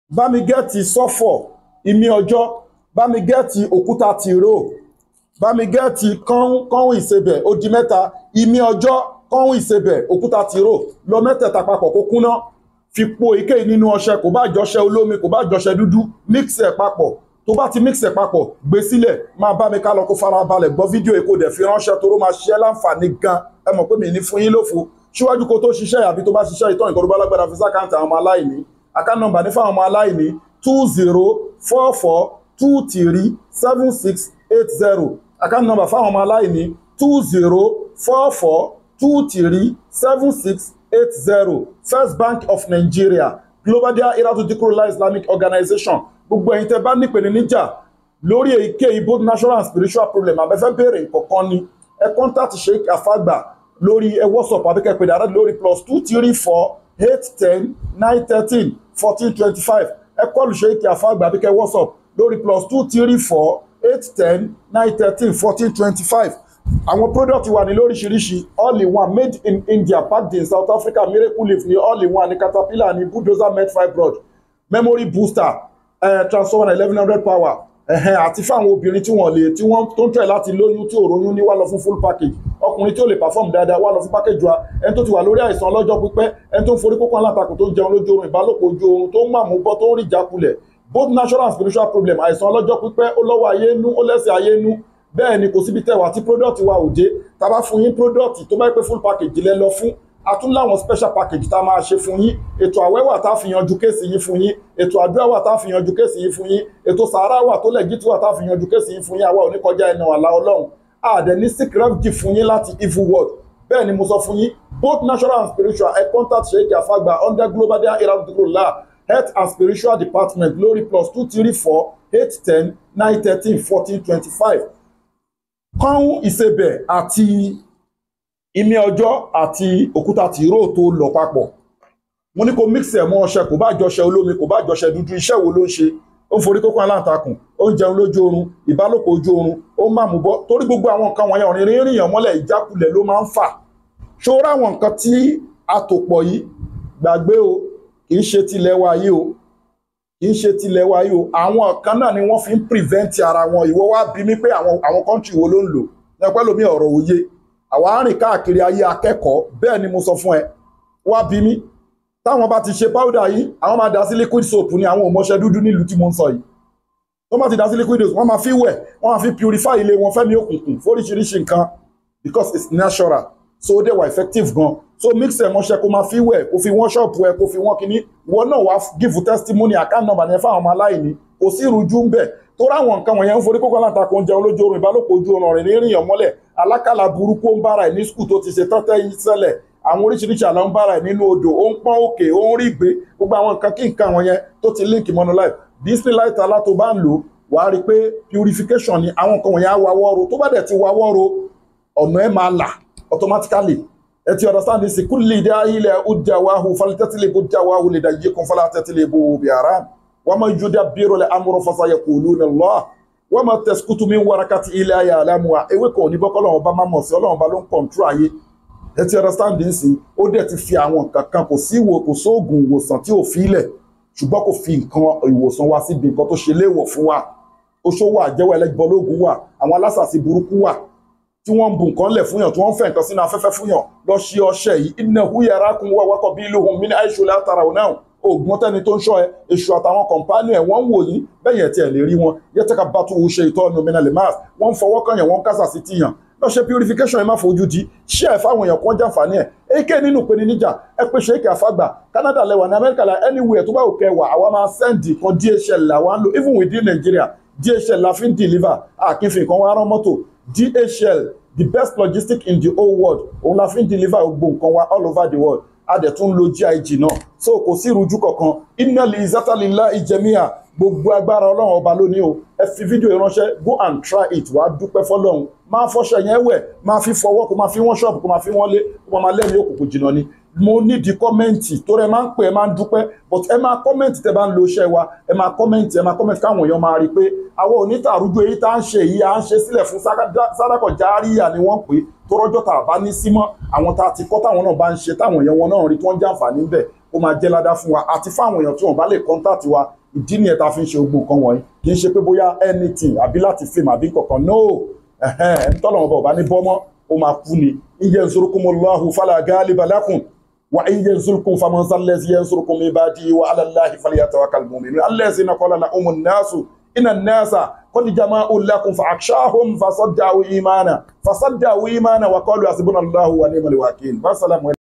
bá mi gẹ́ẹ̀tì sọ́fọ̀ ìmí ọjọ́, bá mi gẹ́ẹ̀tì òkúta tìró, bá mi gẹ́ẹ̀tì kọ́hún ìsebẹ̀ ó di mẹ́ta, ìmí ọjọ́ kọ́hún ìsebẹ̀ òkúta tìró lọ mẹ́tẹ̀ẹ̀ta papọ̀ kó kúnná, fi po èyíkéyìí nínú ọṣẹ, kò bá jọṣẹ olómi kò bá jọṣẹ dúdú, mix ẹ̀ papọ̀. Tó bá ti mix ẹ̀ papọ̀ gbé sílẹ̀, máa bá mi ká lọ kó fara balẹ̀ gbọ́ fídíò èkó dẹ̀ fi ránṣẹ́ toró máa ṣiṣẹ́ láǹfààní gan. Ẹ mọ̀ pé mi ní fún yín lófo síwájú kó tó ṣiṣẹ́ àbí tó bá ṣiṣẹ́ ìtọ́ nǹkan tó bá lágbára fi sákàǹtì àwọn ọmọ aláìní. Account number ní fáwọn ọmọ aláìní 2044237680. Account number fáwọn ọmọ aláìní 2044237680. First Bank of Nigeria, Global Dahiratu Dhikrlahi Islamic Organization. Gbogbo ẹ̀yin tẹ́ bá nípele níjà lórí èyíkéyìí both natural and spiritual problem abẹ́fẹ́ béèrè nǹkankan ni ẹ contact Sheikh Afagba lórí WhatsApp àbíkẹ́ pè dáadáa lórí +234-810-913-1425. ẹ kọlù Sheikh Afagba àbíkẹ́ WhatsApp lórí +234-810-913-1425. Àwọn product wà ní lóríṣiríṣi, all in one made in India, packed in South Africa, Miracle Leaf ní all in one ní Caterpillar ní Bulldozer Med Fibroid, memory booster, transformer 1100 power, àti fáwọn obìnrin tí wọ́n tó ń tẹ̀ láti lóyún tí ò róyún ní wá lọ fún full package, ọkùnrin tí ó lè perform dáadáa wá lọ fún package wa, ẹni tó ti wà lórí àìsàn ọlọ́jọ́ pípẹ́, ẹni tó ń forí kókó alátakò tó ń jẹun lójú oorun, ìbálòpọ̀ ojú oorun tó ń màmú bọ́ tó ń rí ìjákulẹ̀, both natural and spiritual problem, àìsàn ọlọ́jọ́ pípẹ́ ó lọ́wọ́ ayé nú ó lẹ́sẹ̀ ayé nú. Bẹ́ẹ̀ ni kò síbi tẹ́wà tí product wa ò dé, tá bá fún yín product tó bá pé full package lẹ́ lọ fún, a tún láwọn special package tá máa ṣe fún yín. Ètò àwẹ̀ wà tá fi yanjú kéèsì yín fún yín, ètò àdúrà wà tá fi yanjú kéèsì yín fún yín, ètò sàárà wà tó lẹ́gìtì wà tá fi yanjú kéèsì yín fún yín. Àwa ò ní kọjá ẹnu àlà Ọlọ́run, àdẹ̀ ní sick refugee fún yín láti evil world. Bẹ́ẹ̀ ni mo sọ fún yín, both natural and spiritual, ẹ contact Sheikh Afagba under Global Dahiratu Dhikrlahi Health and Spiritual Department lórí +234-810-913-1425. Kọ́hún ìsebẹ̀ àti ìmí ọjọ́ àti òkúta tìró tó lọ papọ̀. Mo ní kó mix ẹ̀ mọ́ ọṣẹ, kò bá jọṣẹ olómi kò bá jọṣẹ dúdú, iṣẹ́ wo ló ń ṣe? Ó ń forí kókó aláǹtakùn, ó ń jẹun lójú oorun, ìbálòpọ̀ ojú oorun, ó ń màmú bọ́. Torí gbogbo àwọn nǹkan wọ̀nyẹn ọ̀rìn rírìyàn mọ́lẹ̀ ìjákulẹ̀ ló máa ń fà. Ṣòro àwọn nǹkan tí a tò pọ̀ yìí gbàgbé o, kì í ṣe tilẹ̀ wa yìí o, kì í ṣe tilẹ̀ wa yìí o. Àwọn kan náà ni wọ́n fi ń prevent ara wọn. Ìwọ wá bí mi pé àwọn country wo ló ń lò? Ẹ pẹ́ lómi ọ̀rọ̀ òye. Àwa arìn káàkiri ayé akẹ́kọ̀ọ́, bẹ́ẹ̀ ni mo sọ fún ẹ. Wá bí mi. Táwọn bá ti ṣe powder yìí, àwọn máa dá sí liquid soap ní àwọn òmọṣẹ́ dúdú nílùú tí mo ń sọ yìí. Tó bá ti dá sí liquid soap, wọ́n máa fi wẹ̀, wọ́n máa fi purify ilé wọn fẹ́mi òkùnkùn fóríṣiríṣi nǹkan because it's natural. So they were effective gan. So mix ẹ̀ mọ́ṣẹ́ kó máa fi wẹ̀, kó fi wọ́n ṣọ́ọ̀pù ẹ̀, kó fi wọ́n kíní. Ìwọ náà wá give testimony account number ní fáwọn ọmọ aláìní. Kò sí ìrújú ń bẹ̀. Tó ráwọn nǹkan wọ̀nyẹn ń forí kókó aláǹtakùn oúnjẹ olójú oorun, ìbálòpọ̀ ojú oorun, ọ̀rìn rírìyàn mọ́lẹ̀, alákàlà burúkú ń bára ẹ̀ ní skul tó ti ṣe tọ́tẹ́ yìí ṣẹlẹ̀, àwọn oríṣiríṣi àlọ́ ń bára ẹ̀ nínú odò, ó ń pọ́n òkè, ó ń rí ìgbé, gbogbo àwọn nǹkan kí nǹkan wọ̀nyẹn tó ti link mọ́nú life. Bismillah ta'ala tó bá ń lò wà á rí pé purification ni àwọn nǹkan wọ̀nyẹn á wá wọ́ro. Tó bá dẹ̀ ti wá wọ́ro, ọ̀nà ẹ̀ máa là automatically. Ẹ ti understand this? Kulli da'ila udjawahu faltatlibu udjawahu lidayyikum falatatlibu bi'aram. وما يدبر الامر فسيقولون الله وما تسقط من ورقة الا يعلمها. Ewé kan ní bọ́kọ́lọ́wọ́ bá máa mọ̀ sí Ọlọ́run bá ló ń control ayé. Ẹ ti understand this? Ó dẹ̀ ti fi àwọn nǹkan kan, kò sóògùn ìwòsàn tí ò fi ilẹ̀, ṣùgbọ́n kò fi nǹkan ìwòsàn wá síbi nǹkan tó ṣe léèwọ̀ fún wa. Oṣó wà, jẹ́wọ́ ẹlẹ́gbọ́lógún wà, àwọn alásàsí burúkú wà tí wọ́n ń bu nǹkan lẹ̀ fún yàn, tí wọ́n ń fẹ́ nǹkan sínú afẹ́fẹ́ fún yàn. Lọ ṣe ọṣẹ yìí, innahu yarakum huwa wa qabiluhu min haythu la tarawnahum. Ògùn tẹ́ni tó ń ṣọ́ ẹ, èṣù àtàwọn kọ̀ǹpánì ẹ̀ wọ́n ń wò yín bẹ́yẹn tí ẹ̀ lè rí wọn. Yẹ́tẹ́ka bá tún ṣe ìtọ́nu mìíràn mass, wọ́n ń fọwọ́ kàn yàn, wọ́n ń kásà sí tìyàn. Lọ ṣe purification ẹ má fojú di, ṣé ẹ fáwọn èèyàn kan jàǹfààní ẹ̀. Èké nínú pé ní níjà, ẹ pé Sheikh Afagba, Canada lẹ́wà ní America la anywhere tó bá òkè wà, àwa máa send kan DHL làwa ń lò, even within Nigeria, DHL la fi ń deliver, àkínfin kan wá rán mọ́tò. DHL, the best logistic in the whole world, òun la fi ń deliver gbogbo nǹkan wa all over the world. A dẹ̀ tún lo GIG náà, so kò sí ìrújú kankan. Inna lizzata lillahi jami'a, gbogbo agbára Ọlọ́run ọba lónìí o. Ẹ fi fídíò ìránṣẹ́, go and try it, wàá dúpẹ́ fọ́lọ́run. Máa fọṣẹ yẹn wẹ̀, máa fi fọwọ́, kó máa fi wọ́n ṣọ́ọ̀bù, kó máa fi wọ́n lé, kó máa lẹ́rìí òkùnkùn jìnnà ni. Mo ní di kọ́mẹ́ǹtì tó rẹ máa ń pè, ẹ máa ń dúpẹ́, but ẹ máa kọ́mẹ́ǹtì tẹ bá ń lo iṣẹ́ wa, ẹ máa kọ́mẹ́ǹtì káwọn èèyàn máa rí pé àwọn onítàrújú èyí tá ń ṣe yìí à ń ṣe sílẹ̀ fún sádàkọ̀ járíyà ni wọ́n pè, tó rọ́jọ́ tá a bá ní símọ́ àwọn tá a ti kọ́ táwọn náà bá ń ṣe táwọn èèyàn wọn náà rí tí wọ́n jàǹfààní bẹ̀. ó máa jẹ́ ládá fún wa àti fáwọn èèyàn tí wọ́n bá lè contact wa ìdí nìyẹn tá a fi ń ṣe gbogbo nǹkan wọ̀nyí kì í ṣe pé bóyá anything àbí láti fíìmù àbí kankan no ẹni tọ́lọ̀ ọba ní bọ́mọ́ ó máa kú ni in yansurkumullahu fala ghaliba lakum wa in yansurkum faman zallazi yansurkum min ba'dihi wa 'ala Allahi falyatawakkalul mu'minun allazina qala lahumun nasu inna an-nasa qad jama'u lakum fa'akhshawhum fasadda'u imana wa qalu hasbunallahu wa ni'mal wakeel.